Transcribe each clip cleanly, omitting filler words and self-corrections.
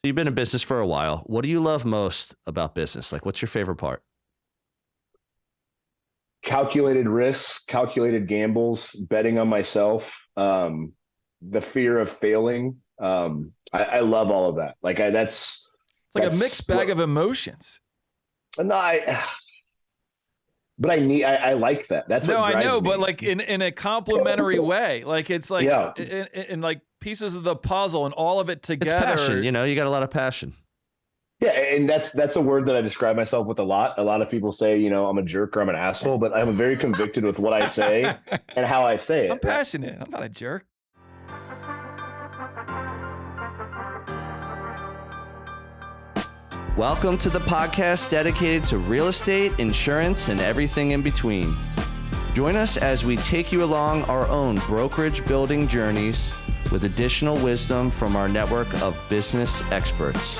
You've been in business for a while. What do you love most about business? Like, what's your favorite part? Calculated risks, calculated gambles, betting on myself, the fear of failing. I love all of that. It's like a mixed bag of emotions. No, I like that. That's what drives I know, me. but like in a complimentary way. Like it's like in like pieces of the puzzle and all of it together. It's passion. You got a lot of passion. Yeah, and that's a word that I describe myself with a lot. A lot of people say, I'm a jerk or I'm an asshole, but I'm very convicted with what I say and how I say it. I'm passionate. I'm not a jerk. Welcome to the podcast dedicated to real estate, insurance, and everything in between. Join us as we take you along our own brokerage building journeys with additional wisdom from our network of business experts.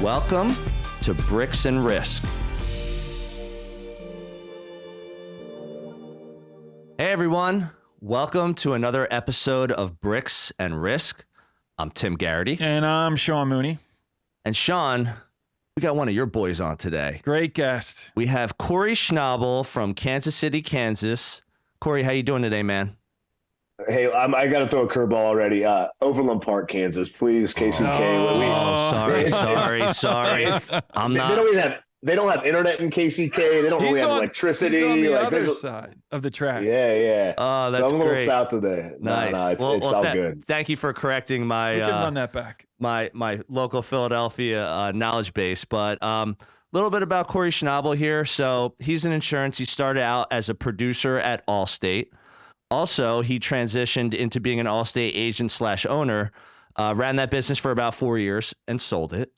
Welcome to Bricks and Risk. Hey everyone, welcome to another episode of Bricks and Risk. I'm Tim Garrity. And I'm Sean Mooney. And Sean, we got one of your boys on today. Great guest. We have Cory Schnabel from Kansas City, Kansas. Cory, how you doing today, man? Hey, I got to throw a curveball already. Overland Park, Kansas, please, KCK. Sorry. They don't have internet in KCK. They don't really have electricity. He's on the other side of the tracks. Yeah. Oh, that's I'm a great. little south of there. Nice. No, it's all good. Thank you for correcting my. We can run that back. My local Philadelphia knowledge base, but a little bit about Cory Schnabel here. So he's in insurance. He started out as a producer at Allstate. Also, he transitioned into being an Allstate agent / owner, ran that business for about 4 years and sold it.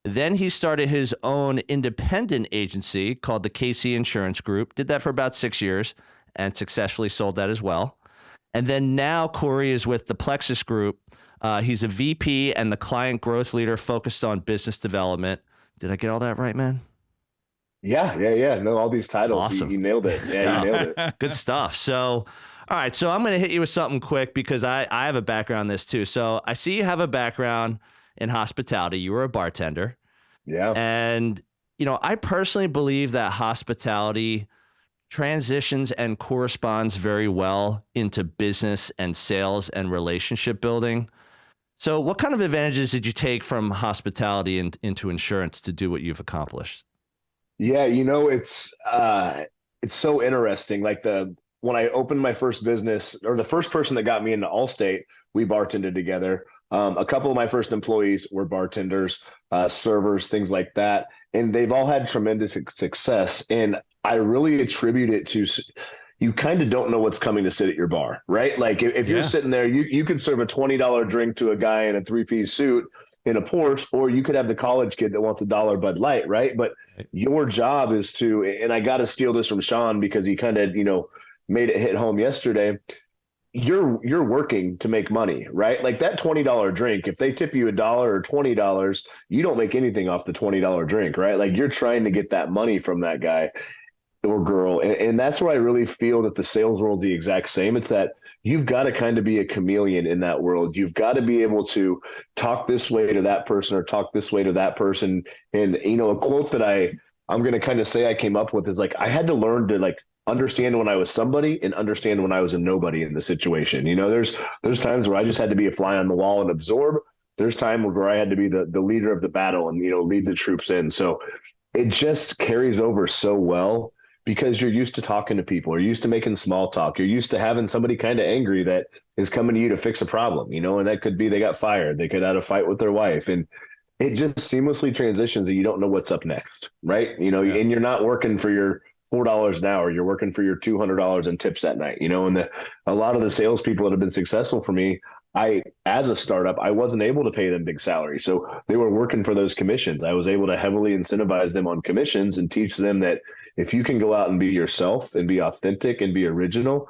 Then he started his own independent agency called the KC Insurance Group, did that for about 6 years and successfully sold that as well. And then now Cory is with the Plexus Group. He's a VP and the client growth leader focused on business development. Did I get all that right, man? Yeah. No, all these titles. Awesome. You nailed it. Yeah, you nailed it. Good stuff. So, all right. So I'm going to hit you with something quick because I have a background in this too. So I see you have a background in hospitality. You were a bartender. Yeah. And, I personally believe that hospitality transitions and corresponds very well into business and sales and relationship building. So what kind of advantages did you take from hospitality and into insurance to do what you've accomplished? Yeah, it's so interesting. When I opened my first business, or the first person that got me into Allstate, we bartended together. A couple of my first employees were bartenders, servers, things like that. And they've all had tremendous success. And I really attribute it to you kind of don't know what's coming to sit at your bar, right? Like if you're sitting there, you could serve a $20 drink to a guy in a 3-piece suit in a Porsche, or you could have the college kid that wants $1 Bud Light, right? But your job is to, and I got to steal this from Sean because he kind of, made it hit home yesterday. You're working to make money, right? Like that $20 drink, if they tip you $1 or $20, you don't make anything off the $20 drink, right? Like you're trying to get that money from that guy or girl. And that's where I really feel that the sales world's the exact same. It's that you've got to kind of be a chameleon in that world. You've got to be able to talk this way to that person or talk this way to that person. And, a quote that I'm going to kind of say I came up with is like, I had to learn to understand when I was somebody and understand when I was a nobody in the situation. There's times where I just had to be a fly on the wall and absorb. There's times where I had to be the leader of the battle and, lead the troops in. So it just carries over so well because you're used to talking to people, you're used to making small talk. You're used to having somebody kind of angry that is coming to you to fix a problem, and that could be they got fired. They could have a fight with their wife. And it just seamlessly transitions and you don't know what's up next, right? And you're not working for your $4 an hour, you're working for your $200 in tips that night, and a lot of the salespeople that have been successful for me, as a startup, I wasn't able to pay them big salaries. So they were working for those commissions. I was able to heavily incentivize them on commissions and teach them that if you can go out and be yourself and be authentic and be original,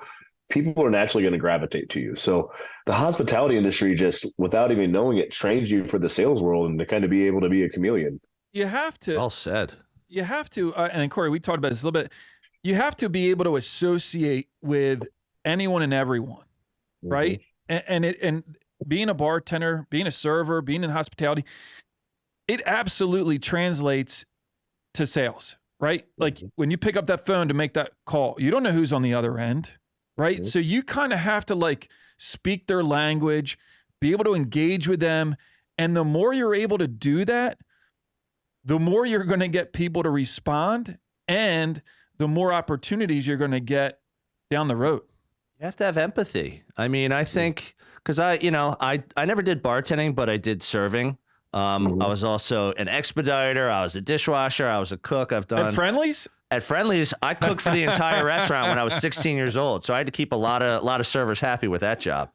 people are naturally going to gravitate to you. So the hospitality industry, just without even knowing it, trains you for the sales world and to kind of be able to be a chameleon. You have to. Well said. You have to, and Cory, we talked about this a little bit. You have to be able to associate with anyone and everyone, right? And being a bartender, being a server, being in hospitality, it absolutely translates to sales, right? Like when you pick up that phone to make that call, you don't know who's on the other end, right? So you kind of have to like speak their language, be able to engage with them. And the more you're able to do that, the more you're going to get people to respond and the more opportunities you're going to get down the road. You have to have empathy. I mean, I think because I never did bartending, but I did serving. I was also an expediter. I was a dishwasher. I was a cook. I've done At Friendly's. At Friendly's, I cooked for the entire restaurant when I was 16 years old. So I had to keep a lot of servers happy with that job.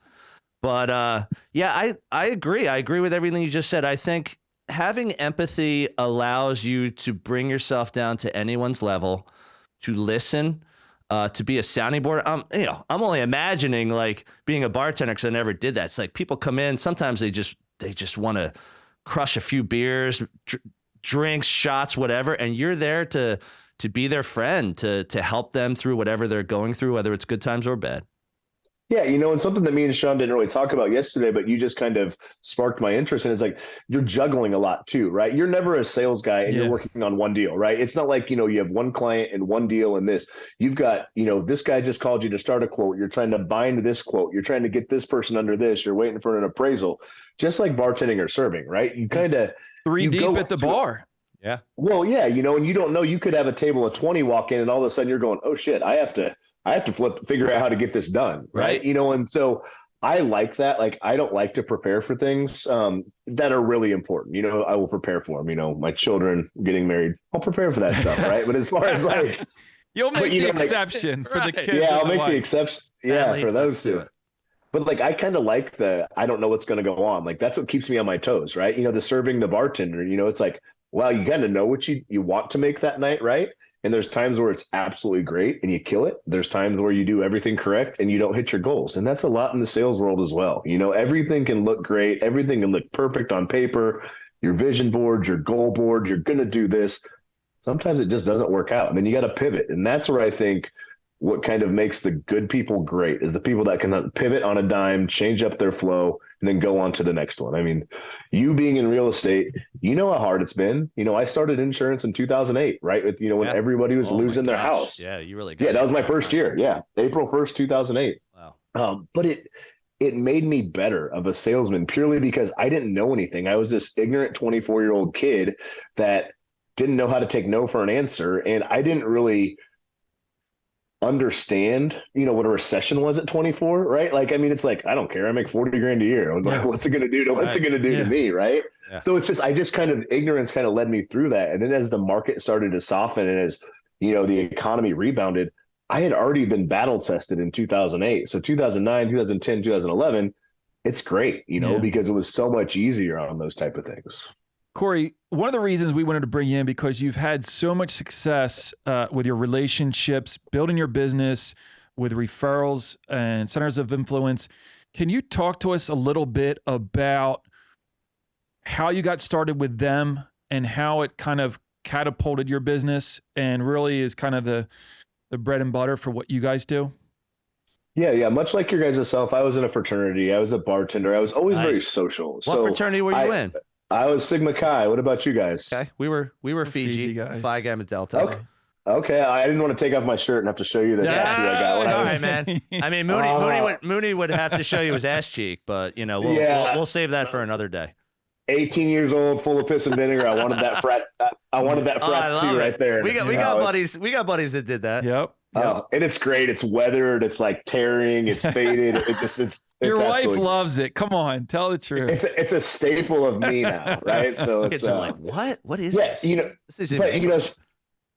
But yeah, I agree. I agree with everything you just said. I think having empathy allows you to bring yourself down to anyone's level, to listen, to be a sounding board. I'm only imagining like being a bartender because I never did that. It's like people come in, sometimes they just want to crush a few beers, drinks, shots, whatever, and you're there to be their friend, to help them through whatever they're going through, whether it's good times or bad. Yeah, and something that me and Sean didn't really talk about yesterday, but you just kind of sparked my interest in, it's like you're juggling a lot too, right? You're never a sales guy and you're working on one deal, right? It's not like, you have one client and one deal and this. You've got, this guy just called you to start a quote. You're trying to bind this quote. You're trying to get this person under this. You're waiting for an appraisal, just like bartending or serving, right? You kind of three deep at the bar. Yeah. Well, yeah, and you don't know, you could have a table of 20 walk in and all of a sudden you're going, oh shit, I have to figure out how to get this done. Right. And so I like that. Like, I don't like to prepare for things that are really important. I will prepare for them, my children getting married, I'll prepare for that stuff. Right. But as far as like, you'll make the exception for the kids. Yeah, I'll make the exception. Yeah. For those two. But like, I kind of like I don't know what's going to go on. Like, that's what keeps me on my toes. Right. The serving, the bartender, it's like, wow, you got to know what you want to make that night. Right. And there's times where it's absolutely great and you kill it. There's times where you do everything correct and you don't hit your goals. And that's a lot in the sales world as well. Everything can look great. Everything can look perfect on paper, your vision board, your goal board, you're going to do this. Sometimes it just doesn't work out. And then you got to pivot. And that's where I think what kind of makes the good people great is the people that can pivot on a dime, change up their flow, and then go on to the next one. I mean, you being in real estate, how hard it's been. I started insurance in 2008, right? With, when everybody was losing their house. Yeah, you really got that was my first year. Yeah. April 1st, 2008. Wow. But it made me better of a salesman purely because I didn't know anything. I was this ignorant 24-year-old kid that didn't know how to take no for an answer. And I didn't really understand, what a recession was at 24, right? Like, I mean, it's like, I don't care. I make 40 grand a year. What's it going to do to me? Right. Yeah. So it's just ignorance kind of led me through that. And then as the market started to soften and as, the economy rebounded, I had already been battle tested in 2008. So 2009, 2010, 2011, it's great, because it was so much easier on those type of things. Cory, one of the reasons we wanted to bring you in because you've had so much success with your relationships, building your business with referrals and centers of influence. Can you talk to us a little bit about how you got started with them and how it kind of catapulted your business and really is kind of the bread and butter for what you guys do? Yeah. Much like your guys' self, I was in a fraternity. I was a bartender. I was always very social. What fraternity were you in? I was Sigma Chi. What about you guys? Okay, we were Fiji guys. Phi Gamma Delta. Okay. I didn't want to take off my shirt and have to show you the tattoo I got. All right, man. I mean, Mooney would have to show you his ass cheek, but we'll save that for another day. 18 years old, full of piss and vinegar. I wanted that frat. Too, right there. We got buddies. We got buddies that did that. Yep. And it's great. It's weathered. It's like tearing. It's faded. It's your wife loves it. Come on, tell the truth. It's a staple of me now, right? So it's like, what is this? This is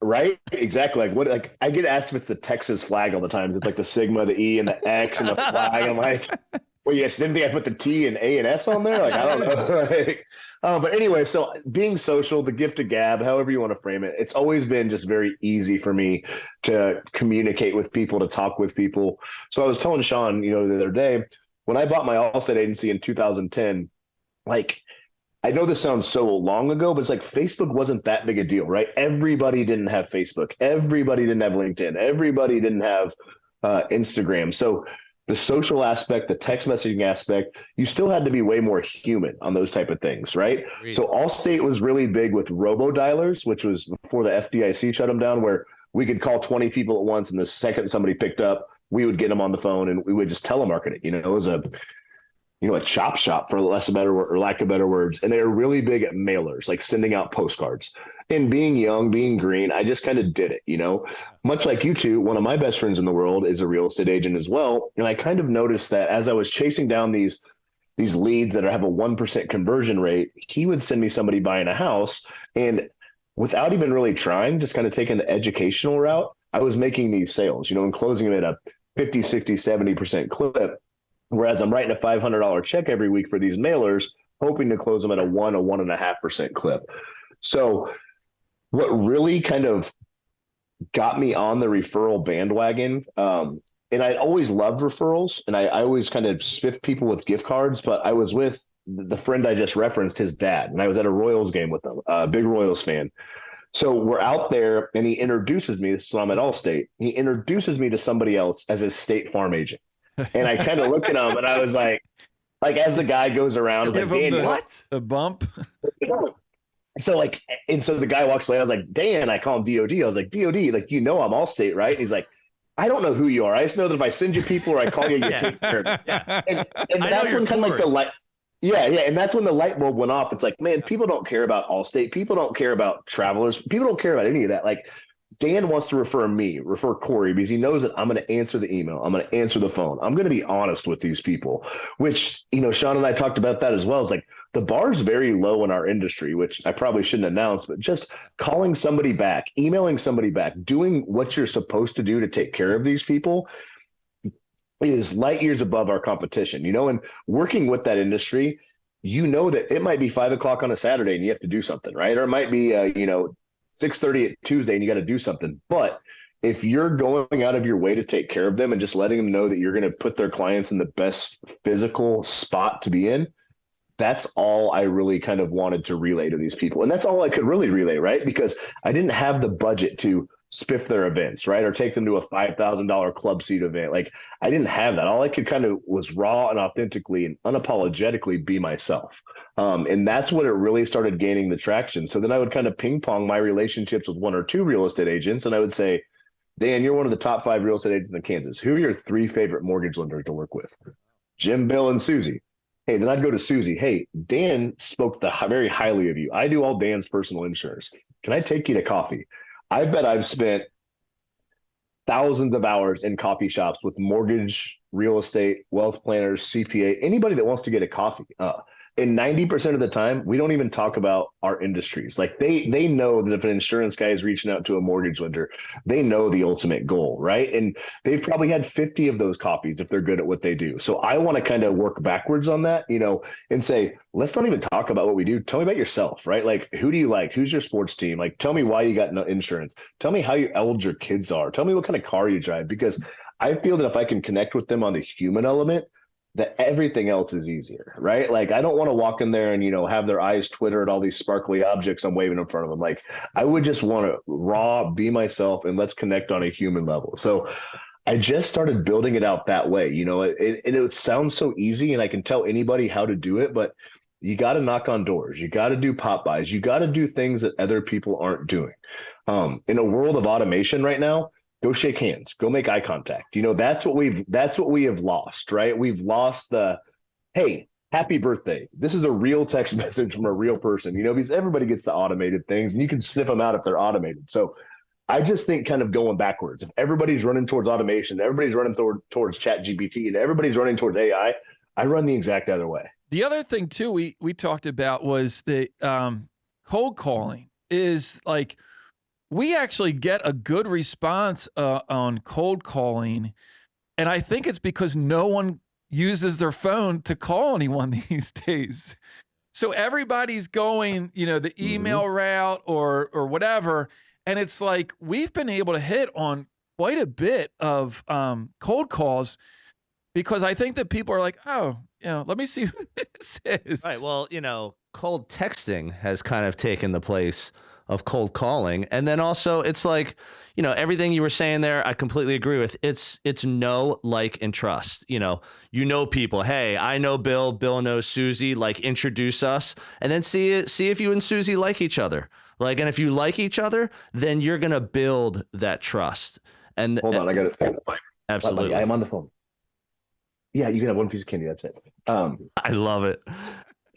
right? Exactly. Like what? Like I get asked if it's the Texas flag all the time. It's like the Sigma, the E, and the X, and the flag. And I'm like, well, yes. Didn't think I put the T and A and S on there? Like I don't know. But anyway, so being social, the gift of gab, however you want to frame it, it's always been just very easy for me to communicate with people, to talk with people. So I was telling Sean, the other day, when I bought my Allstate agency in 2010, like, I know this sounds so long ago, but it's like Facebook wasn't that big a deal, right? Everybody didn't have Facebook. Everybody didn't have LinkedIn. Everybody didn't have Instagram. So the social aspect, the text messaging aspect, you still had to be way more human on those type of things, right? Agreed. So Allstate was really big with robo dialers, which was before the FDIC shut them down, where we could call 20 people at once, and the second somebody picked up, we would get them on the phone and we would just telemarket it. It was a chop shop for less of better or lack of better words. And they were really big at mailers, like sending out postcards. And being young, being green, I just kind of did it. Much like you two, one of my best friends in the world is a real estate agent as well. And I kind of noticed that as I was chasing down these leads that have a 1% conversion rate, he would send me somebody buying a house. And without even really trying, just kind of taking the educational route, I was making these sales, and closing them at a 50, 60, 70% clip. Whereas I'm writing a $500 check every week for these mailers, hoping to close them at a 1.5% clip. So what really kind of got me on the referral bandwagon, and I'd always loved referrals, and I always kind of spiffed people with gift cards, but I was with the friend I just referenced, his dad, and I was at a Royals game with him, a big Royals fan. So we're out there, and he introduces me. This is when I'm at Allstate. He introduces me to somebody else as his State Farm agent. And I kind of looked at him and I was like as the guy goes around, Give like, him Dan, What? the bump. So so the guy walks away. I was like, Dan, I call him DOD. I was like, DOD, like, I'm Allstate, right? And he's like, I don't know who you are. I just know that if I send you people or I call you, you take care of it. Yeah. And that's when kind of like the light. Yeah. And that's when the light bulb went off. It's like, man, people don't care about Allstate. People don't care about Travelers. People don't care about any of that. Like, Dan wants to refer Cory, because he knows that I'm going to answer the email. I'm going to answer the phone. I'm going to be honest with these people, which, Sean and I talked about that as well. It's like the bar is very low in our industry, which I probably shouldn't announce, but just calling somebody back, emailing somebody back, doing what you're supposed to do to take care of these people is light years above our competition, and working with that industry, that it might be 5 o'clock on a Saturday and you have to do something, right? Or it might be, 6:30 at Tuesday and you got to do something. But if you're going out of your way to take care of them and just letting them know that you're going to put their clients in the best physical spot to be in, that's all I really kind of wanted to relay to these people. And that's all I could really relay, right? Because I didn't have the budget to spiff their events, right? Or take them to a $5,000 club seat event. Like, I didn't have that. All I could kind of was raw and authentically and unapologetically be myself. And that's what it really started gaining the traction. So then I would kind of ping pong my relationships with 1 or 2 real estate agents. And I would say, Dan, you're one of the top 5 real estate agents in Kansas. Who are your 3 favorite mortgage lenders to work with? Jim, Bill, and Susie. Hey, then I'd go to Susie. Hey, Dan spoke very highly of you. I do all Dan's personal insurance. Can I take you to coffee? I bet I've spent thousands of hours in coffee shops with mortgage, real estate, wealth planners, CPA, anybody that wants to get a coffee. And 90% of the time, we don't even talk about our industries. Like, they know that if an insurance guy is reaching out to a mortgage lender, they know the ultimate goal, right? And they've probably had 50 of those coffees if they're good at what they do. So I want to kind of work backwards on that, and say, let's not even talk about what we do. Tell me about yourself, right? Like, who do you like? Who's your sports team? Like, tell me why you got no insurance. Tell me how old your kids are. Tell me what kind of car you drive, because I feel that if I can connect with them on the human element, that everything else is easier, right? Like, I don't want to walk in there and, have their eyes Twitter at all these sparkly objects I'm waving in front of them. Like, I would just want to be myself, and let's connect on a human level. So I just started building it out that way. It sounds so easy, and I can tell anybody how to do it, but you got to knock on doors. You got to do pop buys. You got to do things that other people aren't doing. In a world of automation right now, go shake hands, go make eye contact. That's what we have lost, right? We've lost the, hey, happy birthday. This is a real text message from a real person, because everybody gets the automated things and you can sniff them out if they're automated. So I just think kind of going backwards. If everybody's running towards automation, everybody's running towards ChatGPT, and everybody's running towards AI, I run the exact other way. The other thing too, we talked about was the cold calling is like, we actually get a good response on cold calling. And I think it's because no one uses their phone to call anyone these days. So everybody's going, the email route or whatever. And it's like, we've been able to hit on quite a bit of cold calls, because I think that people are like, oh, let me see who this is. Right. Well, cold texting has kind of taken the place of cold calling. And then also it's like, everything you were saying there, I completely agree with. It's know, like, and trust. People. Hey, I know Bill. Bill knows Susie. Like, introduce us, and then see if you and Susie like each other. Like, and if you like each other, then you're gonna build that trust. And hold on, I got it. Absolutely, I'm on the phone. Yeah, you can have one piece of candy. That's it. I love it.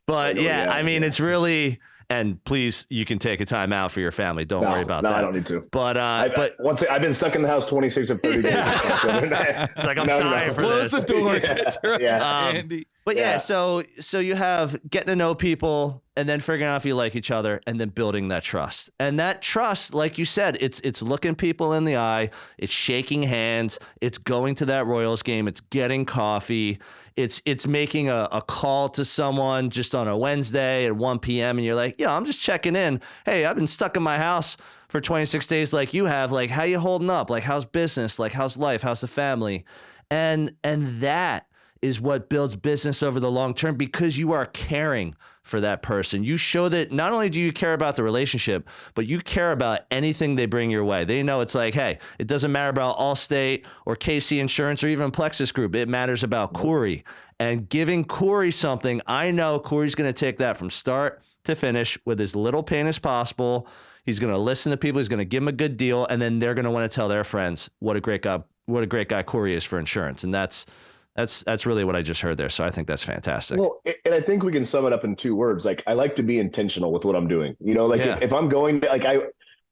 But it's really. And please, you can take a time out for your family. Don't worry about that. No, I don't need to. But I've been stuck in the house 26 of 30 days. It's like I'm dying for Close this. the door. Yeah. Andy. But so you have getting to know people and then figuring out if you like each other and then building that trust. And that trust, like you said, it's looking people in the eye, it's shaking hands, it's going to that Royals game, it's getting coffee, it's making a call to someone just on a Wednesday at 1 p.m. and you're like, I'm just checking in. Hey, I've been stuck in my house for 26 days like you have. Like, how you holding up? Like, how's business? Like, how's life? How's the family? And that is what builds business over the long term, because you are caring for that person. You show that not only do you care about the relationship, but you care about anything they bring your way. They know it's like, hey, it doesn't matter about Allstate or KC Insurance or even Plexus Group. It matters about Cory. And giving Cory something, I know Cory's going to take that from start to finish with as little pain as possible. He's going to listen to people. He's going to give them a good deal. And then they're going to want to tell their friends what a great guy Cory is for insurance. And that's really what I just heard there. So I think that's fantastic. Well, and I think we can sum it up in 2 words. Like, I like to be intentional with what I'm doing. If I'm going to, like,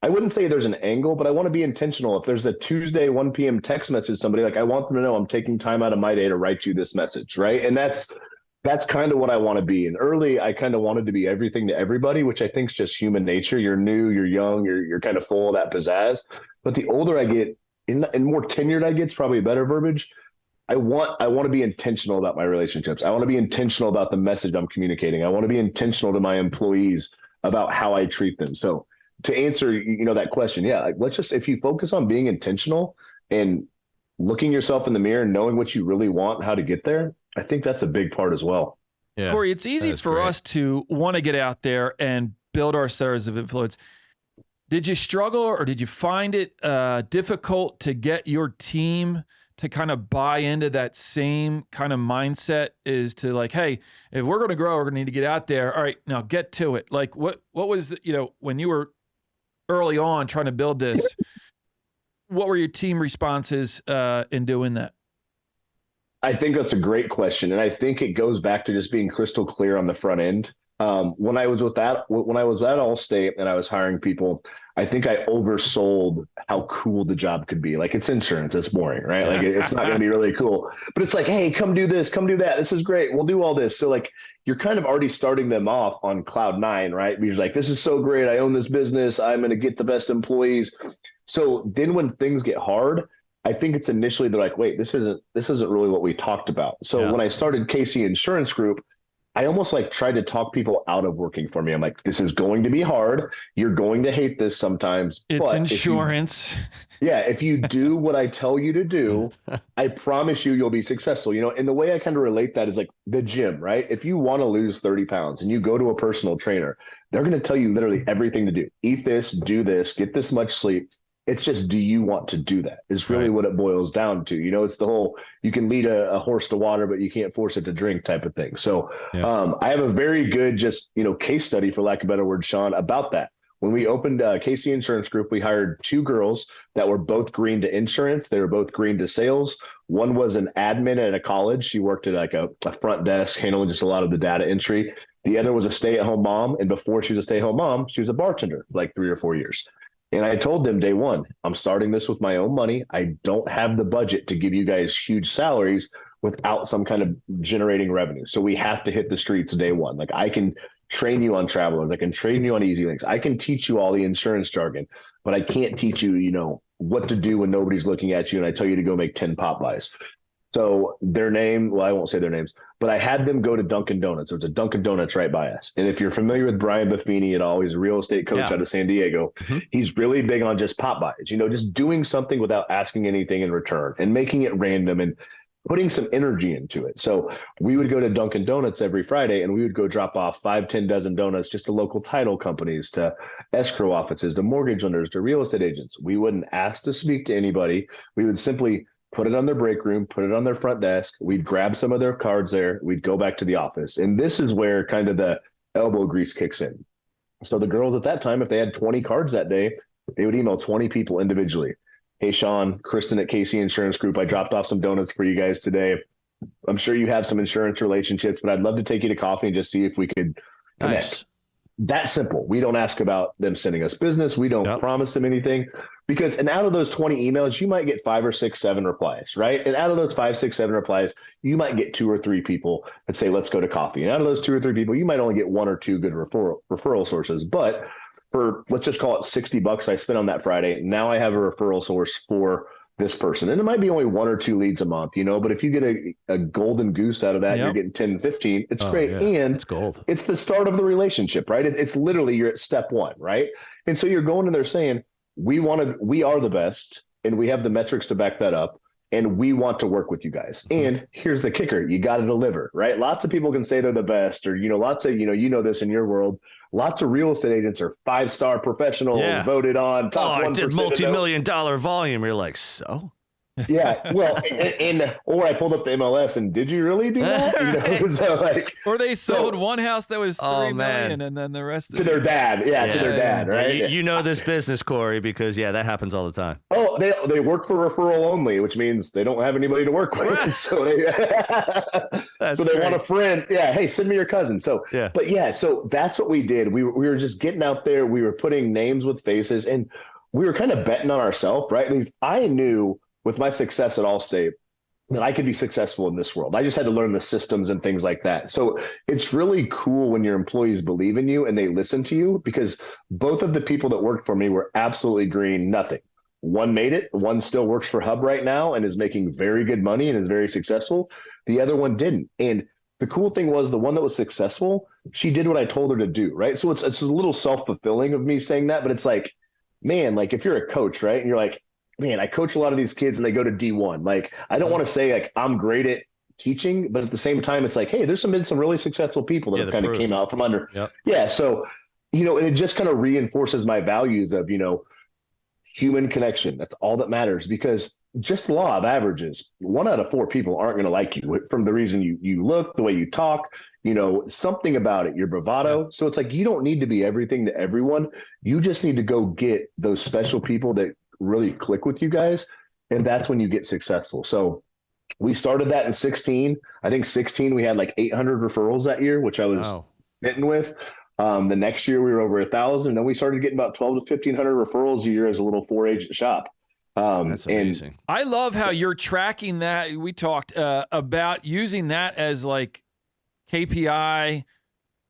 I wouldn't say there's an angle, but I want to be intentional. If there's a Tuesday 1 p.m. text message, somebody, like, I want them to know I'm taking time out of my day to write you this message. Right. And that's kind of what I want to be. And early, I kind of wanted to be everything to everybody, which I think is just human nature. You're new, you're young, you're kind of full of that pizzazz. But the older I get and more tenured I get, it's probably better verbiage. I want to be intentional about my relationships. I want to be intentional about the message I'm communicating. I want to be intentional to my employees about how I treat them. So to answer, that question, if you focus on being intentional and looking yourself in the mirror and knowing what you really want, how to get there, I think that's a big part as well. Yeah, Cory, it's easy for us to want to get out there and build our centers of influence. Did you struggle, or did you find it difficult to get your team to kind of buy into that same kind of mindset, is to like, hey, if we're going to grow, we're going to need to get out there. All right, now get to it. Like, what was, when you were early on trying to build this, what were your team responses in doing that? I think that's a great question. And I think it goes back to just being crystal clear on the front end. When I was at Allstate and I was hiring people, I think I oversold how cool the job could be. Like, it's insurance, it's boring, right? Like, it's not going to be really cool, but it's like, hey, come do this, come do that. This is great. We'll do all this. So like, you're kind of already starting them off on cloud 9, right? Because like, this is so great. I own this business. I'm going to get the best employees. So then when things get hard, I think it's initially they're like, wait, this isn't really what we talked about. So when I started KC Insurance Group, I almost like tried to talk people out of working for me. I'm like, this is going to be hard. You're going to hate this sometimes. It's insurance. If you do what I tell you to do, I promise you'll be successful. And the way I kind of relate that is like the gym, right? If you want to lose 30 pounds and you go to a personal trainer, they're going to tell you literally everything to do. Eat this, do this, get this much sleep. It's just, do you want to do that? Is really what it boils down to. It's the whole, you can lead a horse to water, but you can't force it to drink type of thing. So I have a very good case study, for lack of a better word, Sean, about that. When we opened KC Insurance Group, we hired 2 girls that were both green to insurance. They were both green to sales. One was an admin at a college. She worked at like a front desk, handling just a lot of the data entry. The other was a stay-at-home mom. And before she was a stay-at-home mom, she was a bartender for like 3 or 4 years. And I told them day one, I'm starting this with my own money. I don't have the budget to give you guys huge salaries without some kind of generating revenue. So we have to hit the streets day one. Like, I can train you on Travelers. I can train you on Easy Links. I can teach you all the insurance jargon, but I can't teach you, what to do when nobody's looking at you and I tell you to go make 10 pop buys. So their name, well, I won't say their names, but I had them go to Dunkin' Donuts. There's a Dunkin' Donuts right by us. And if you're familiar with Brian Buffini at all, he's a real estate coach out of San Diego. He's really big on just pop buys, just doing something without asking anything in return and making it random. And putting some energy into it. So we would go to Dunkin' Donuts every Friday and we would go drop off 5-10 dozen donuts just to local title companies, to escrow offices, to mortgage lenders, to real estate agents. We wouldn't ask to speak to anybody. We would simply put it on their break room, put it on their front desk. We'd grab some of their cards there. We'd go back to the office. And this is where kind of the elbow grease kicks in. So the girls at that time, if they had 20 cards that day, they would email 20 people individually. Hey, Sean, Kristen at KC Insurance Group, I dropped off some donuts for you guys today. I'm sure you have some insurance relationships, but I'd love to take you to coffee and just see if we could connect. Nice. That simple. We don't ask about them sending us business. We don't promise them anything, because, and out of those 20 emails, you might get 5 or 6, 7 replies, right? And out of those 5, 6, 7 replies, you might get 2 or 3 people that say, let's go to coffee. And out of those 2 or 3 people, you might only get 1 or 2 good referral sources. But for, let's just call it $60 I spent on that Friday, now I have a referral source for this person. And it might be only 1 or 2 leads a month, but if you get a golden goose out of that, you're getting 10, 15, it's great. Yeah. And it's gold. It's the start of the relationship, right? It's literally, you're at step 1, right? And so you're going in there saying, we are the best and we have the metrics to back that up. And we want to work with you guys. And here's the kicker. You got to deliver, right? Lots of people can say they're the best, or, lots of, this in your world. Lots of real estate agents are 5-star professionals, voted on top 1%. I did multi-million-dollar volume. You're like, so? Yeah, well, or I pulled up the MLS and did you really do that? So or they sold one house that was $3 million, and then the rest to their dad. To their dad, right? You know this business, Cory, because that happens all the time. Oh, they work for referral only, which means they don't have anybody to work with. So they want a friend. Yeah, hey, send me your cousin. So so that's what we did. We were just getting out there. We were putting names with faces, and we were kind of betting on ourselves, right? Because I knew, with my success at Allstate, that I could be successful in this world. I just had to learn the systems and things like that. So it's really cool when your employees believe in you and they listen to you, because both of the people that worked for me were absolutely green, nothing. One made it. One still works for Hub right now and is making very good money and is very successful. The other one didn't. And the cool thing was, the one that was successful, she did what I told her to do, right? So it's a little self-fulfilling of me saying that, but it's like, man, like if you're a coach, right? And you're like, man, I coach a lot of these kids and they go to D1. Like, I don't want to say like I'm great at teaching, but at the same time, it's like, hey, there's been some really successful people that have kind of came out from under. Yep. Yeah. So, and it just kind of reinforces my values of, human connection. That's all that matters, because just law of averages, 1 out of 4 people aren't going to like you from the reason you look, the way you talk, something about it, your bravado. Yeah. So it's like, you don't need to be everything to everyone. You just need to go get those special people that really click with you guys, and that's when you get successful. So we started that in 16. I think 16 we had like 800 referrals that year, which I was smitten with. The next year we were over 1,000, and then we started getting about 12 to 1,500 referrals a year as a little 4-agent shop. That's amazing. I love how you're tracking that. We talked about using that as like KPI,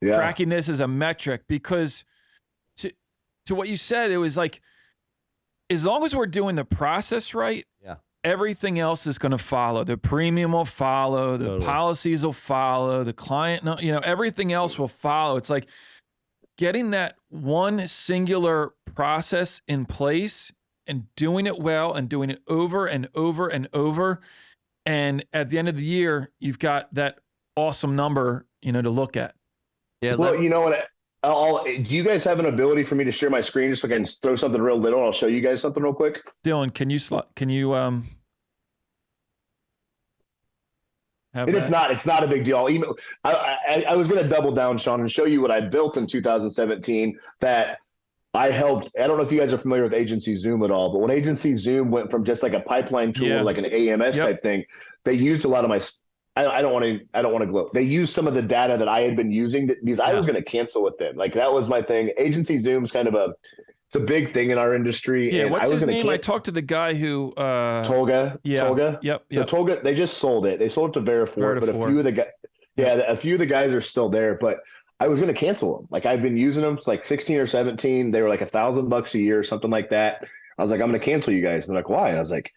tracking this as a metric, because to what you said, it was like, as long as we're doing the process right, everything else is going to follow. The premium will follow, the policies will follow, the client, everything else will follow. It's like getting that one singular process in place and doing it well and doing it over and over and over. And at the end of the year, you've got that awesome number, to look at. Yeah. Well, you know what? Do you guys have an ability for me to share my screen just so I can throw something real little? I'll show you guys something real quick. Dylan, can you have and that? It's not a big deal. I was going to double down, Sean, and show you what I built in 2017 that I helped. I don't know if you guys are familiar with Agency Zoom at all, but when Agency Zoom went from just like a pipeline tool, like an AMS type thing, they used a lot of my. I don't want to gloat. They used some of the data that I had been using because I was going to cancel with them. Like, that was my thing. Agency Zoom's kind of it's a big thing in our industry. Yeah. And What's his name? I talked to the guy who Tolga. Yeah. Tolga. Yep. So Tolga, they just sold it. They sold it to Verifor, but a few of the guys, a few of the guys are still there. But I was going to cancel them. Like, I've been using them. It's like 16 or 17. They were like $1,000 a year or something like that. I was like, I'm going to cancel you guys. And they're like, why? And I was like,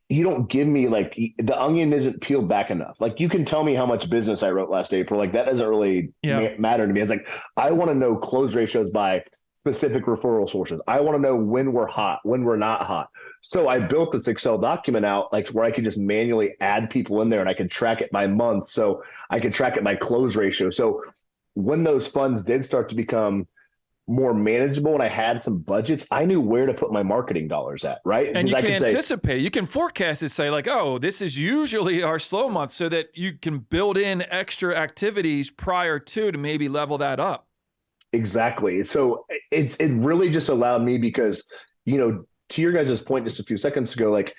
you don't give me, like, the onion isn't peeled back enough. Like, you can tell me how much business I wrote last April. Like, that doesn't really matter to me. It's like, I want to know close ratios by specific referral sources. I want to know when we're hot, when we're not hot. So I built this Excel document out, like where I could just manually add people in there, and I could track it by month. So I could track it by close ratio. So when those funds did start to become more manageable and I had some budgets, I knew where to put my marketing dollars at, right? And you Because can anticipate, you can forecast it, say like, oh, this is usually our slow month, so that you can build in extra activities prior to maybe level that up. Exactly. So it really just allowed me, because, to your guys' point just a few seconds ago, like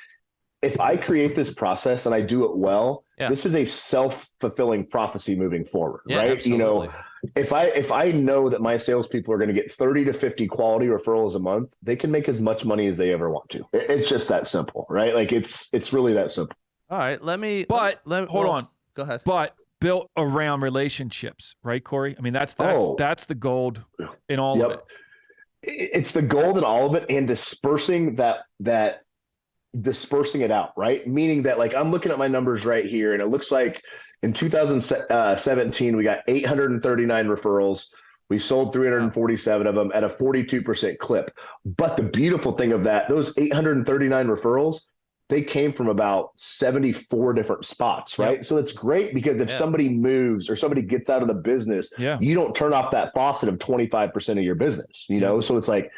if I create this process and I do it well, this is a self-fulfilling prophecy moving forward, right? Absolutely. If I know that my salespeople are going to get 30 to 50 quality referrals a month, they can make as much money as they ever want to. It's just that simple, right? Like it's really that simple. All right, hold on. Go ahead. But built around relationships, right, Cory? I mean, that's the gold in all of it. It's the gold in all of it, and dispersing dispersing it out, right? Meaning that, like, I'm looking at my numbers right here, and it looks like in 2017, we got 839 referrals. We sold 347 of them at a 42% clip. But the beautiful thing of that, those 839 referrals, they came from about 74 different spots, right? Yep. So it's great, because if somebody moves or somebody gets out of the business, you don't turn off that faucet of 25% of your business, you know? So it's like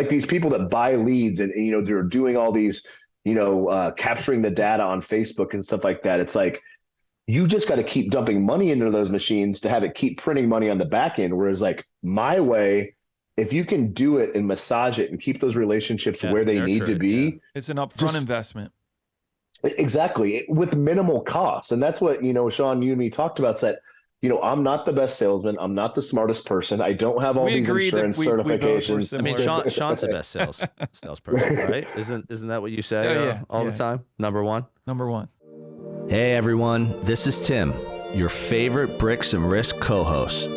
these people that buy leads and they're doing all these, capturing the data on Facebook and stuff like that. It's like, you just got to keep dumping money into those machines to have it keep printing money on the back end. Whereas like my way, if you can do it and massage it and keep those relationships where they need to be, it's an upfront investment. Exactly. With minimal cost. And that's what, Sean, you and me talked about, that, I'm not the best salesman. I'm not the smartest person. I don't have all these insurance certifications. I mean, Sean's the best salesperson, right? Isn't that what you say all the time? Number one. Hey everyone, this is Tim, your favorite Bricks and Risk co-host.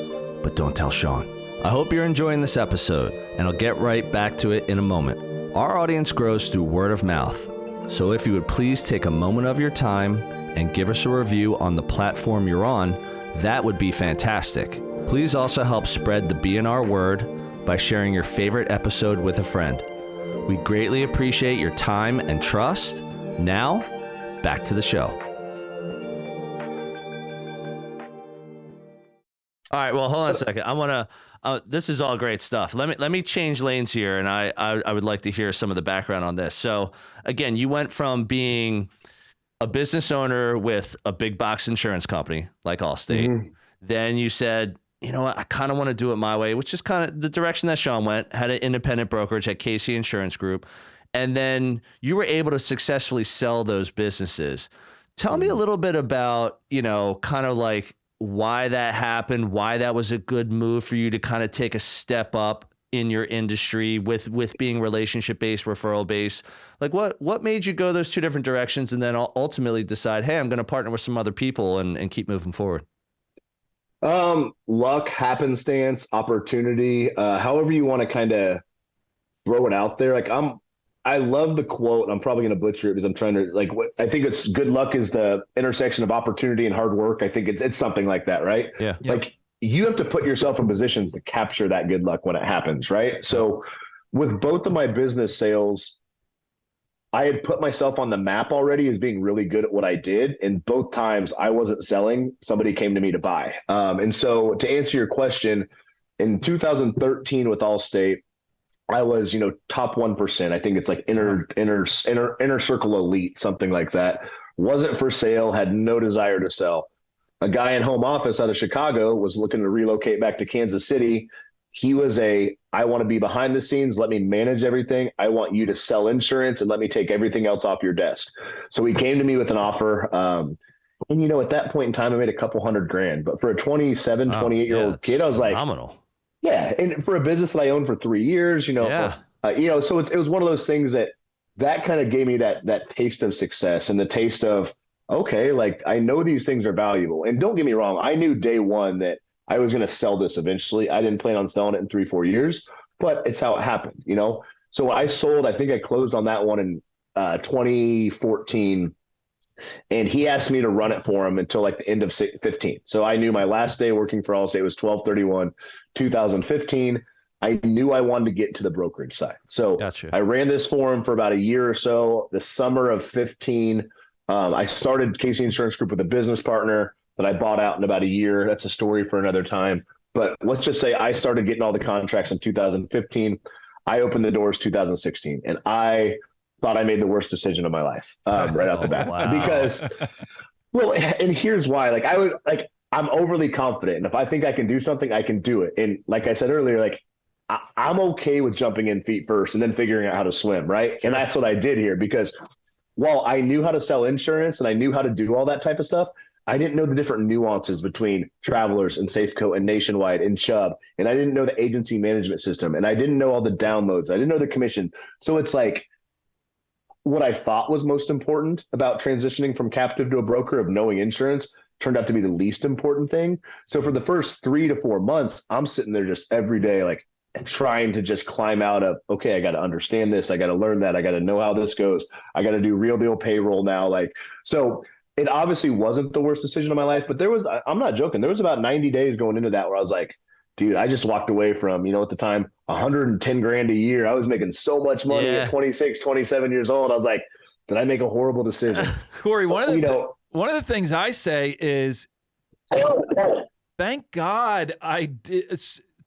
But don't tell Sean. I hope you're enjoying this episode, and I'll get right back to it in a moment. Our audience grows through word of mouth, so if you would please take a moment of your time and give us a review on the platform you're on, that would be fantastic. Please also help spread the BNR word by sharing your favorite episode with a friend. We greatly appreciate your time and trust. Now, back to the show. All right, well, hold on a second. I want to, this is all great stuff. Let me change lanes here, and I would like to hear some of the background on this. So again, you went from being a business owner with a big box insurance company like Allstate. Mm-hmm. Then you said, you know what, I kind of want to do it my way, which is kind of the direction that Sean went, had an independent brokerage at Casey Insurance Group. And then you were able to successfully sell those businesses. Tell me a little bit about, kind of like why that happened, why that was a good move for you to kind of take a step up in your industry with being relationship-based, referral-based. Like what made you go those two different directions and then ultimately decide, hey, I'm going to partner with some other people and keep moving forward? Luck, happenstance, opportunity, however you want to kind of throw it out there. Like I love the quote. I'm probably going to butcher it because I'm trying to I think it's good luck is the intersection of opportunity and hard work. I think it's something like that, right? Yeah. Like you have to put yourself in positions to capture that good luck when it happens, right? So with both of my business sales, I had put myself on the map already as being really good at what I did. And both times I wasn't selling, somebody came to me to buy. And so to answer your question, in 2013 with Allstate, I was, top 1%. I think it's like inner circle elite, something like that. Wasn't for sale, had no desire to sell. A guy in home office out of Chicago was looking to relocate back to Kansas City. He was I want to be behind the scenes. Let me manage everything. I want you to sell insurance and let me take everything else off your desk. So he came to me with an offer. And, at that point in time, I made a couple $100,000, but for a 27, 28-year-old kid, I was phenomenal. Like, yeah. And for a business that I owned for 3 years, so it was one of those things that kind of gave me that taste of success and the taste of, okay, like I know these things are valuable. And don't get me wrong, I knew day one that I was going to sell this eventually. I didn't plan on selling it in 3-4 years, but it's how it happened, So when I sold, I think I closed on that one in 2014. And he asked me to run it for him until like the end of 15. So I knew my last day working for Allstate was 12/31/2015. I knew I wanted to get to the brokerage side. So Gotcha. I ran this for him for about a year or so. The summer of 15, I started Casey Insurance Group with a business partner that I bought out in about a year. That's a story for another time. But let's just say I started getting all the contracts in 2015. I opened the doors 2016, and I thought I made the worst decision of my life right out the bat. Wow. Because, well, and here's why. Like I was like, I'm overly confident, and if I think I can do something, I can do it. And like I said earlier, like I'm okay with jumping in feet first and then figuring out how to swim, right? Sure. And that's what I did here, because while I knew how to sell insurance and I knew how to do all that type of stuff, I didn't know the different nuances between Travelers and Safeco and Nationwide and Chubb. And I didn't know the agency management system. And I didn't know all the downloads. I didn't know the commission. So it's like what I thought was most important about transitioning from captive to a broker of knowing insurance turned out to be the least important thing. So for the first 3 to 4 months, I'm sitting there just every day, like trying to just climb out of, okay, I got to understand this. I got to learn that. I got to know how this goes. I got to do real deal payroll now. Like, so it obviously wasn't the worst decision of my life, but I'm not joking. There was about 90 days going into that where I was like, dude, I just walked away from, at the time, 110 grand a year. I was making so much money at 26, 27 years old. I was like, did I make a horrible decision? Cory, one of the things I say is, thank God I did.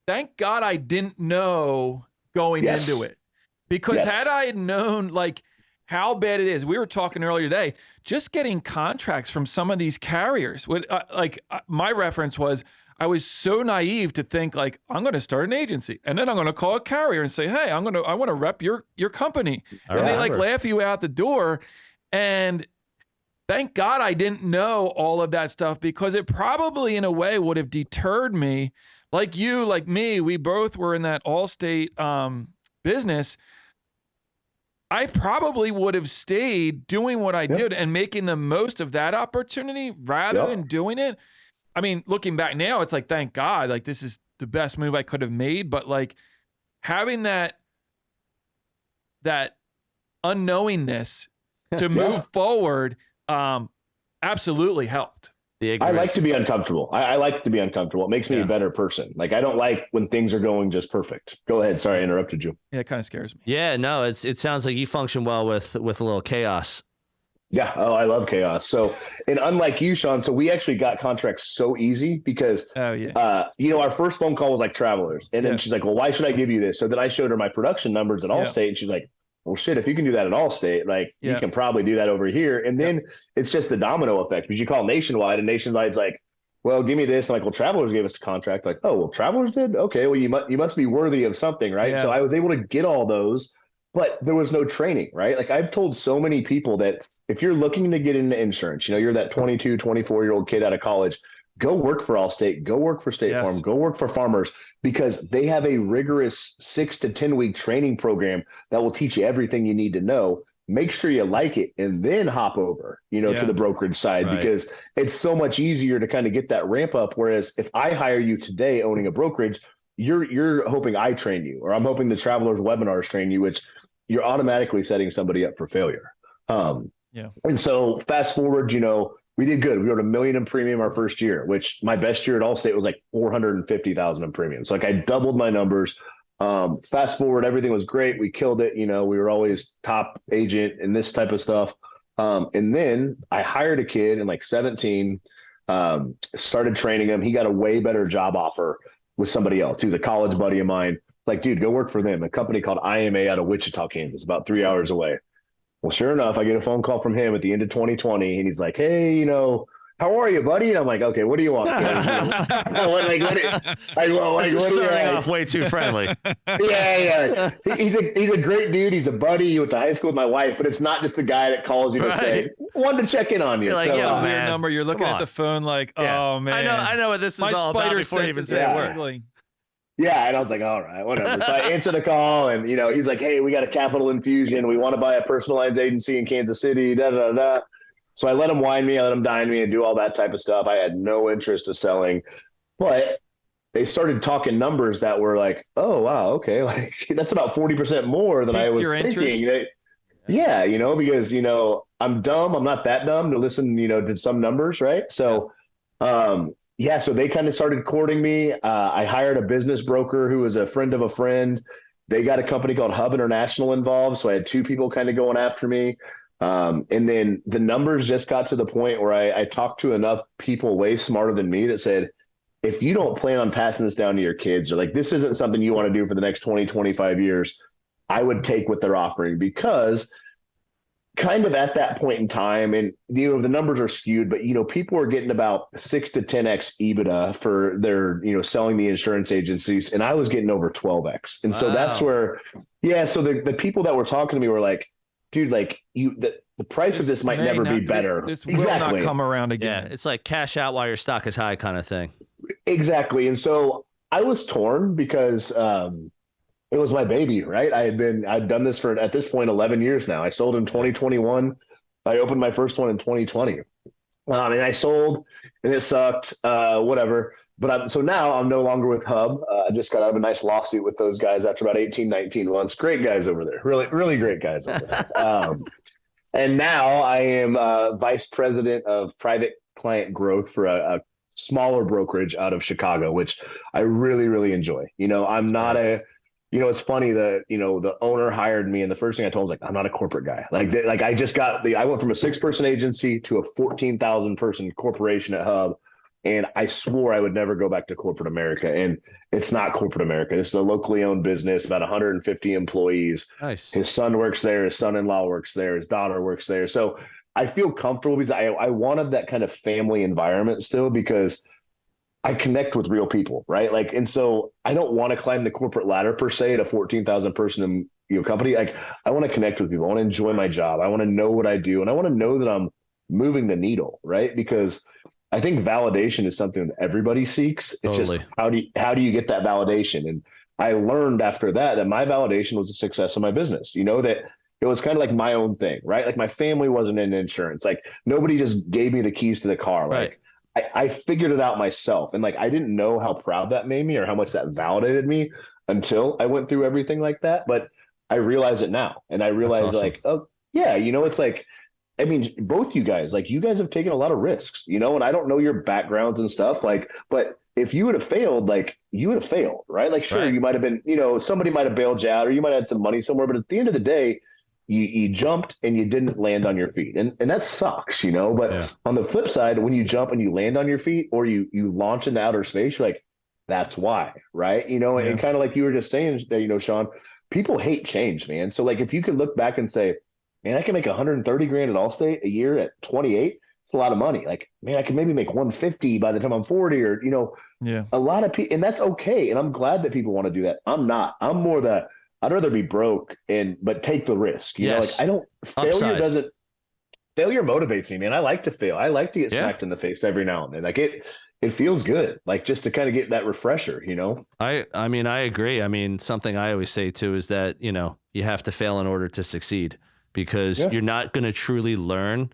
Thank God I didn't know going into it, because had I known like how bad it is, we were talking earlier today, just getting contracts from some of these carriers would my reference was, I was so naive to think like, I'm going to start an agency and then I'm going to call a carrier and say, hey, I want to rep your company. And they like laugh you out the door. And thank God I didn't know all of that stuff, because it probably in a way would have deterred me. Like you, like me, we both were in that Allstate business. I probably would have stayed doing what I did and making the most of that opportunity rather than doing it. I mean, looking back now, it's like, thank God, like this is the best move I could have made. But like having that unknowingness to move forward absolutely helped. I like to be uncomfortable. I like to be uncomfortable. It makes me a better person. Like I don't like when things are going just perfect. Go ahead. Sorry, I interrupted you. Yeah, it kind of scares me. Yeah, no, it sounds like you function well with a little chaos. Yeah. Oh, I love chaos. So, and unlike you, Sean, so we actually got contracts so easy because, our first phone call was like Travelers. And then she's like, well, why should I give you this? So then I showed her my production numbers at Allstate, and she's like, well, shit, if you can do that at Allstate, like you can probably do that over here. And then it's just the domino effect, because you call Nationwide and Nationwide's like, well, give me this. And like, well, Travelers gave us a contract. Like, oh, well, Travelers did? Okay. Well, you must be worthy of something. Right. Yeah. So I was able to get all those, but there was no training, right? Like I've told so many people that if you're looking to get into insurance, you're that 22, 24-year-old kid out of college, go work for Allstate, go work for State Farm, go work for Farmers, because they have a rigorous 6 to 10 week training program that will teach you everything you need to know. Make sure you like it and then hop over, to the brokerage side, because it's so much easier to kind of get that ramp up. Whereas if I hire you today owning a brokerage, you're hoping I train you, or I'm hoping the Travelers webinars train you, which you're automatically setting somebody up for failure. And so fast forward, we did good. We wrote $1 million in premium our first year, which my best year at Allstate was like $450,000 in premium. So like I doubled my numbers. Fast forward, everything was great. We killed it. We were always top agent and this type of stuff. And then I hired a kid in like 17, started training him. He got a way better job offer with somebody else. He was a college buddy of mine. Like, dude, go work for them. A company called IMA out of Wichita, Kansas, about 3 hours away. Well, sure enough, I get a phone call from him at the end of 2020, and he's like, hey, how are you, buddy? And I'm like, okay, what do you want? This is starting off way too friendly. Yeah. He's a great dude. He's a buddy. He went to high school with my wife, but it's not just the guy that calls you to say, wanted to check in on you. You're like, so, weird number. You're looking at the phone like, oh, man. I know what this is all about before you even say a word. Yeah, and I was like, all right, whatever. So I answered the call, and he's like, hey, we got a capital infusion. We want to buy a personal lines agency in Kansas City. So I let him wine me, I let him dine me, and do all that type of stuff. I had no interest in selling, but they started talking numbers that were like, oh wow, okay, like that's about 40% more than I was thinking. Because I'm dumb. I'm not that dumb to listen, to some numbers, right? So. yeah, so they kind of started courting me. I hired a business broker who was a friend of a friend. They got a company called Hub International involved. So I had two people kind of going after me. And then the numbers just got to the point where I talked to enough people way smarter than me that said, if you don't plan on passing this down to your kids, or like this isn't something you want to do for the next 20, 25 years, I would take what they're offering, because kind of at that point in time, and the numbers are skewed, but people are getting about 6 to 10x EBITDA for their selling the insurance agencies, and I was getting over 12x. And so that's Wow. where, yeah, so the people that were talking to me were like, dude, like the price of this might never be better. This will not come around Yeah, again. it's like cash out while your stock is high kind of thing. Exactly. And so I was torn because it was my baby, right? I'd done this for, at this point, 11 years now. I sold in 2021. I opened my first one in 2020. And I sold, and it sucked, whatever. But so now I'm no longer with Hub. I just got out of a nice lawsuit with those guys after about 18, 19 months. Great guys over there. Really, really great guys over there. And now I am vice president of private client growth for a smaller brokerage out of Chicago, which I really, really enjoy. I'm not it's funny that, the owner hired me, and the first thing I told him was like, I'm not a corporate guy. Like I went from a 6-person agency to a 14,000 person corporation at Hub. And I swore I would never go back to corporate America. And it's not corporate America. This is a locally owned business, about 150 employees. Nice. His son works there. His son-in-law works there. His daughter works there. So I feel comfortable because I wanted that kind of family environment still, because I connect with real people, right? Like, and so I don't want to climb the corporate ladder per se at a 14,000 person company. Like, I want to connect with people. I want to enjoy my job. I want to know what I do, and I want to know that I'm moving the needle, right? Because I think validation is something that everybody seeks. It's Totally. just how do you get that validation? And I learned after that my validation was the success of my business. That it was kind of like my own thing, right? Like my family wasn't in insurance. Like nobody just gave me the keys to the car. Like Right. I figured it out myself. And like, I didn't know how proud that made me or how much that validated me until I went through everything like that. But I realize it now. And I realize awesome. like, oh yeah, it's like, I mean, both you guys have taken a lot of risks, and I don't know your backgrounds and stuff, like, but if you would have failed, like you would have failed, right? Like, sure, Right. you might have been, somebody might have bailed you out, or you might have had some money somewhere, but at the end of the day, you jumped and you didn't land on your feet. And that sucks, but Yeah. on the flip side, when you jump and you land on your feet, or you launch into outer space, you're like, that's why, right? And kind of like you were just saying, Sean, people hate change, man. So like, if you could look back and say, man, I can make 130 grand at Allstate a year at 28. It's a lot of money. Like, man, I can maybe make 150 by the time I'm 40, or, Yeah. a lot of people, and that's okay. And I'm glad that people want to do that. I'm not. I'm more I'd rather be broke but take the risk. Yes. Like Upside. Failure motivates me, man. I like to fail. I like to get smacked in the face every now and then. Like it feels good. Like just to kind of get that refresher, I mean, I agree. I mean, something I always say too is that, you have to fail in order to succeed, because you're not going to truly learn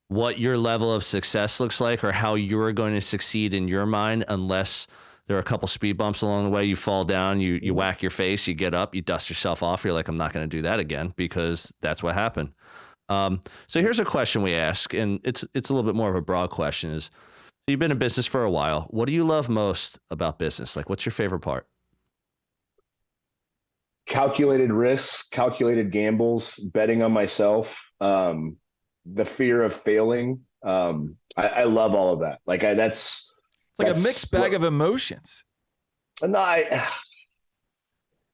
what your level of success looks like or how you're going to succeed in your mind unless there are a couple speed bumps along the way. You fall down, you whack your face, you get up, you dust yourself off. You're like, I'm not going to do that again, because that's what happened. So here's a question we ask, and it's a little bit more of a broad question. Is, you've been in business for a while. What do you love most about business? Like, what's your favorite part? Calculated risks, calculated gambles, betting on myself, the fear of failing. I love all of that. Like It's like a mixed bag of emotions. No,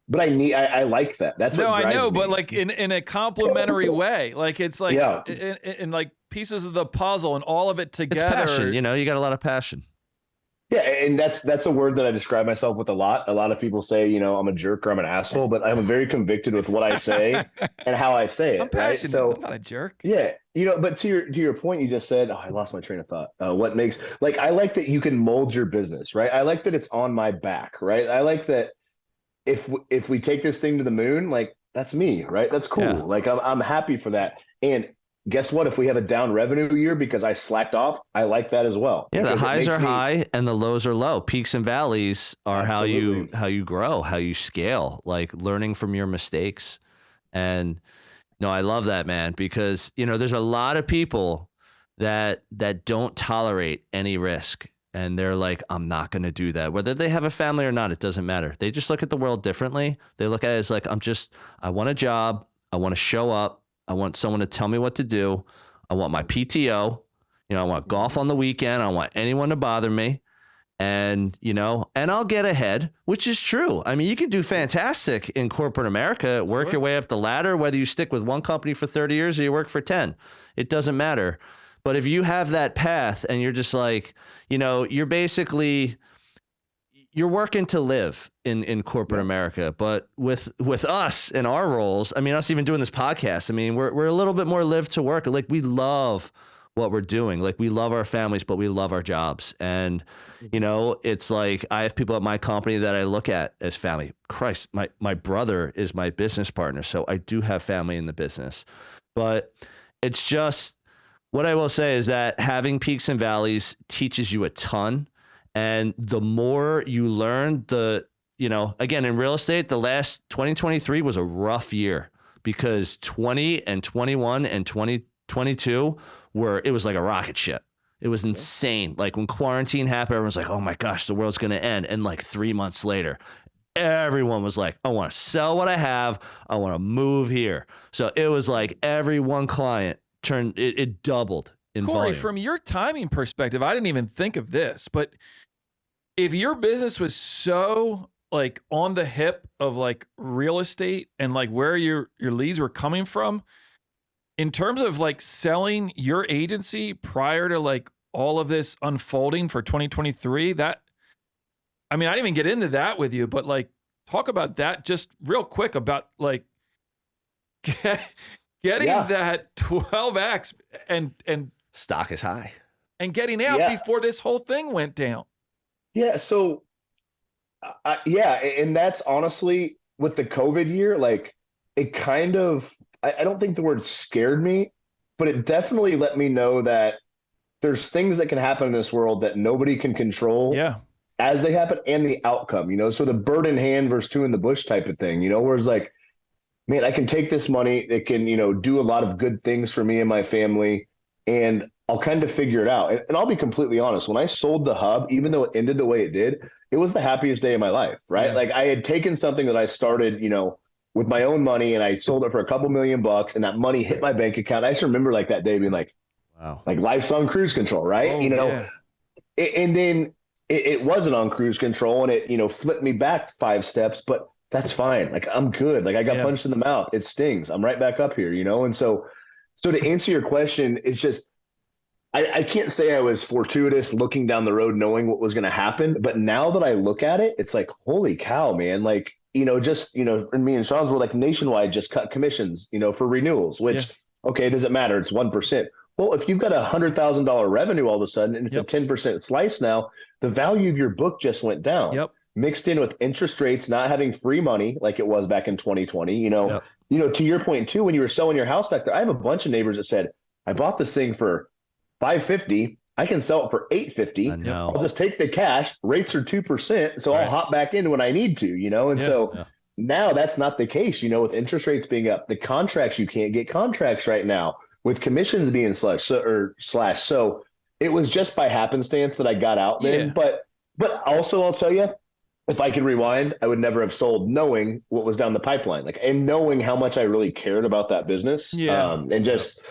but I like that. That's no, what I know, me. but like in a complimentary way. Like it's like in like pieces of the puzzle and all of it together. It's passion. You got a lot of passion. Yeah, and that's a word that I describe myself with a lot. A lot of people say, I'm a jerk or I'm an asshole, but I'm very convicted with what I say and how I say it. I'm passionate. Right? So I'm not a jerk. Yeah, but to your point, you just said, I lost my train of thought. What makes, like, I like that you can mold your business, right? I like that it's on my back, right? I like that if we take this thing to the moon, like, that's me, right? That's cool. Yeah. Like I'm happy for that. And guess what? If we have a down revenue year because I slacked off, I like that as well. Yeah, the highs are high and the lows are low. Peaks and valleys are how you grow, how you scale, like learning from your mistakes. And no, I love that, man, because there's a lot of people that don't tolerate any risk. and they're like, I'm not going to do that. Whether they have a family or not, it doesn't matter. They just look at the world differently. They look at it as like, I want a job. I want to show up. I want someone to tell me what to do. I want my PTO. I want golf on the weekend. I don't want anyone to bother me. And, and I'll get ahead, which is true. I mean, you can do fantastic in corporate America, work your way up the ladder, whether you stick with one company for 30 years or you work for 10, it doesn't matter. But if you have that path and you're just like, you're basically, you're working to live in corporate America. But with us in our roles, I mean, us even doing this podcast, I mean, we're a little bit more live to work. Like, we love what we're doing. Like, we love our families, but we love our jobs. And, it's like, I have people at my company that I look at as family. Christ, my brother is my business partner. So I do have family in the business, but it's just, what I will say is that having peaks and valleys teaches you a ton. And the more you learn, again, in real estate, the last 2023 was a rough year because 20 and 21 and 2022 it was like a rocket ship. It was insane. Like, when quarantine happened, everyone's like, oh my gosh, the world's going to end. And like 3 months later, everyone was like, I want to sell what I have. I want to move here. So it was like every one client it doubled in Cory, volume. from your timing perspective, I didn't even think of this, but if your business was so like on the hip of like real estate and like where your leads were coming from, in terms of like selling your agency prior to like all of this unfolding for 2023, I didn't even get into that with you, but like, talk about that just real quick about like getting that 12X and stock is high and getting out before this whole thing went down. Yeah. So, and that's honestly with the COVID year, like, it kind of, I don't think the word scared me, but it definitely let me know that there's things that can happen in this world that nobody can control as they happen, and the outcome, so the bird in hand versus two in the bush type of thing, where it's like, man, I can take this money, it can, do a lot of good things for me and my family, and I'll kind of figure it out. And I'll be completely honest, when I sold the hub, even though it ended the way it did, it was the happiest day of my life, right? Yeah. Like, I had taken something that I started, with my own money, and I sold it for a couple $1,000,000, and that money hit my bank account. I just remember like that day being like, wow, like life's on cruise control, right? And then it wasn't on cruise control, and it, flipped me back 5 steps, but that's fine. Like, I'm good. Like, I got punched in the mouth. It stings. I'm right back up here, And so to answer your question, it's just, I can't say I was fortuitous looking down the road, knowing what was going to happen. But now that I look at it, it's like, holy cow, man. Like, just, and me and Sean's were like, Nationwide just cut commissions, for renewals, which, okay, does it matter? It's 1%. Well, if you've got $100,000 revenue all of a sudden, and it's a 10% slice now, the value of your book just went down. Mixed in with interest rates, not having free money like it was back in 2020, to your point too, when you were selling your house back there, I have a bunch of neighbors that said, I bought this thing for $550. I can sell it for $850. I'll just take the cash. Rates are 2%. So I'll hop back in when I need to, and so now that's not the case, with interest rates being up, the contracts, you can't get contracts right now with commissions being slashed. So it was just by happenstance that I got out then. But also I'll tell you, if I could rewind, I would never have sold knowing what was down the pipeline, and knowing how much I really cared about that business. And just,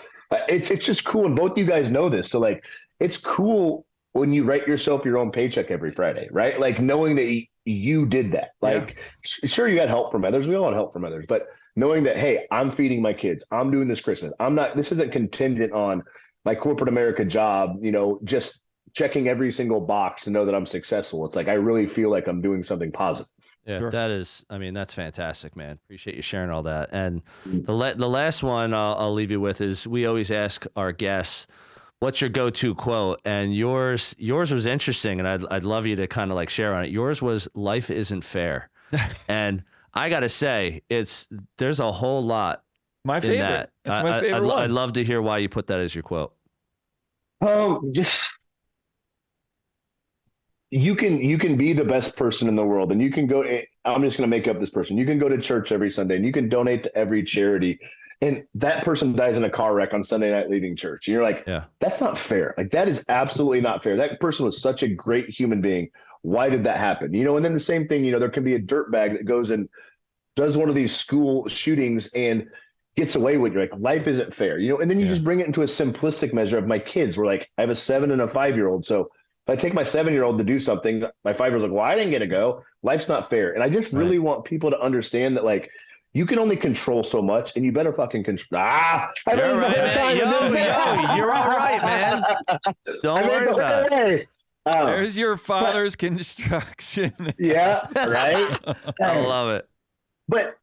it's just cool. And both you guys know this. So like, it's cool when you write yourself your own paycheck every Friday, right? Like, knowing that you did that. Like, sure, you got help from others. We all had help from others, but knowing that, hey, I'm feeding my kids, I'm doing this Christmas. This isn't contingent on my corporate America job, just checking every single box to know that I'm successful. It's like, I really feel like I'm doing something positive. Yeah, that's fantastic, man. Appreciate you sharing all that. And the last one I'll leave you with is, we always ask our guests, what's your go-to quote? And yours was interesting, and I'd love you to kind of like share on it. Yours was, life isn't fair. And I got to say, there's a whole lot. My favorite. That. That's my favorite one. I'd love to hear why you put that as your quote. You can be the best person in the world, and you can go, I'm just going to make up this person. You can go to church every Sunday, and you can donate to every charity, and that person dies in a car wreck on Sunday night leaving church. And you're like, Yeah. that's not fair. Like, that is absolutely not fair. That person was such a great human being. Why did that happen? And then the same thing, there can be a dirtbag that goes and does one of these school shootings and gets away with it. You're like, life isn't fair, and then you just bring it into a simplistic measure of my kids. We're like, I have a 7 and a 5-year-old. So if I take my 7-year-old to do something, my 5-year-old's like, well, I didn't get to go. Life's not fair. And I just really want people to understand that, like, you can only control so much, and you better fucking control. You're right, man. Yo, you're all right, man. Don't worry about it. There's your father's construction. Yeah, right? I love it. But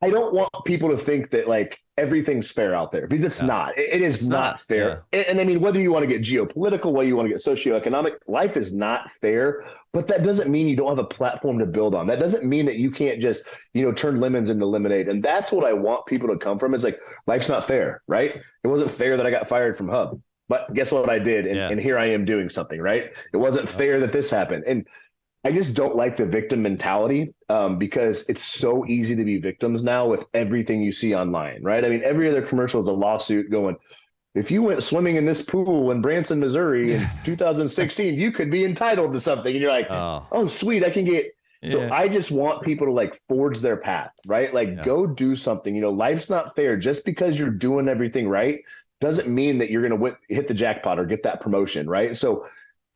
I don't want people to think that, like, everything's fair out there, because it's not. It is not fair. Yeah. And I mean, whether you want to get geopolitical, whether you want to get socioeconomic, life is not fair. But that doesn't mean you don't have a platform to build on. That doesn't mean that you can't just, turn lemons into lemonade. And that's what I want people to come from. It's like, life's not fair, right? It wasn't fair that I got fired from Hub, but guess what I did? And here I am doing something, right? It wasn't fair that this happened. And I just don't like the victim mentality, because it's so easy to be victims now with everything you see online, right? I mean, every other commercial is a lawsuit going, if you went swimming in this pool in Branson, Missouri in 2016, you could be entitled to something. And you're like, oh sweet, I can get. Yeah. So I just want people to, like, forge their path, right? Like, go do something. Life's not fair. Just because you're doing everything right doesn't mean that you're going to hit the jackpot or get that promotion, right? So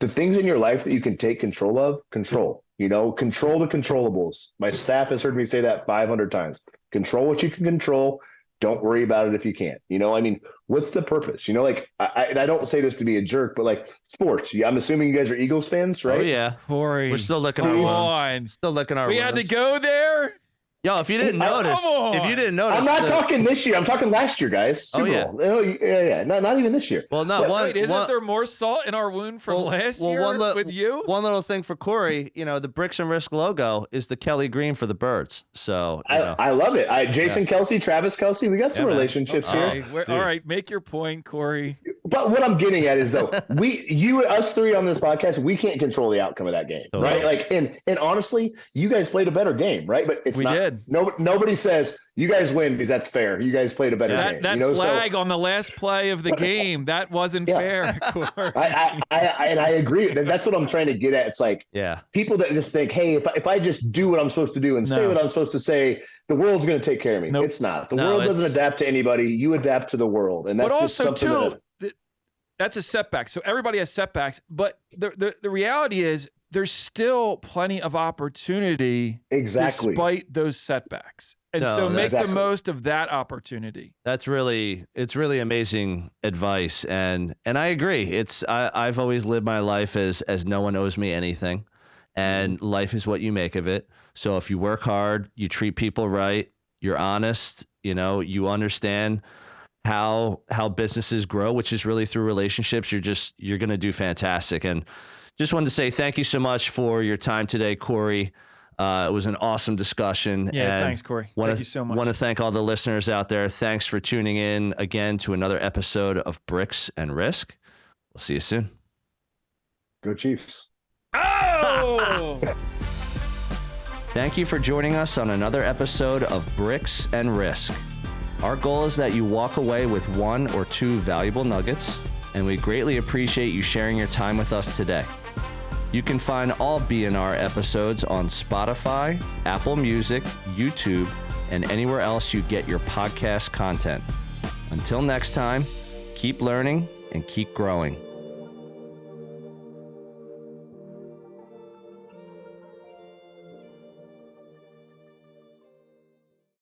the things in your life that you can take control of, control the controllables. My staff has heard me say that 500 times. Control what you can control. Don't worry about it if you can't. I mean, what's the purpose? Like, I don't say this to be a jerk, but, like, sports. I'm assuming you guys are Eagles fans, right? Oh yeah, Cory. We're still looking our wins. Still looking our. We had to go there. Yo, if you didn't notice, I'm not talking this year. I'm talking last year, guys. Super Bowl. Oh yeah. Not even this year. Well, no. Wait, isn't there more salt in our wound from last year with you? One little thing for Cory, the Bricks and Risk logo is the Kelly green for the birds. So I love it. Jason Kelsey, Travis Kelsey, we got some relationships here. All right, make your point, Cory. But what I'm getting at is, though, us three on this podcast, we can't control the outcome of that game, right? Like, and honestly, you guys played a better game, right? But we did. Nobody says you guys win because that's fair. You guys played a better game. That flag on the last play of the game, that wasn't fair. I agree. That's what I'm trying to get at. It's like, people that just think, hey, if I just do what I'm supposed to do and say what I'm supposed to say, the world's going to take care of me. Nope. It's not. The world doesn't adapt to anybody. You adapt to the world, and that's but just also something too. That's a setback. So everybody has setbacks, but the reality is, there's still plenty of opportunity despite those setbacks. And make the most of that opportunity. It's really amazing advice. And I agree. I've always lived my life as no one owes me anything, and life is what you make of it. So if you work hard, you treat people right, you're honest, you understand how businesses grow, which is really through relationships, you're going to do fantastic. And just wanted to say thank you so much for your time today, Cory. It was an awesome discussion. Yeah, thanks, Cory. Thank you so much. Want to thank all the listeners out there. Thanks for tuning in again to another episode of Bricks and Risk. We'll see you soon. Go Chiefs. Oh! Thank you for joining us on another episode of Bricks and Risk. Our goal is that you walk away with 1 or 2 valuable nuggets, and we greatly appreciate you sharing your time with us today. You can find all BNR episodes on Spotify, Apple Music, YouTube, and anywhere else you get your podcast content. Until next time, keep learning and keep growing.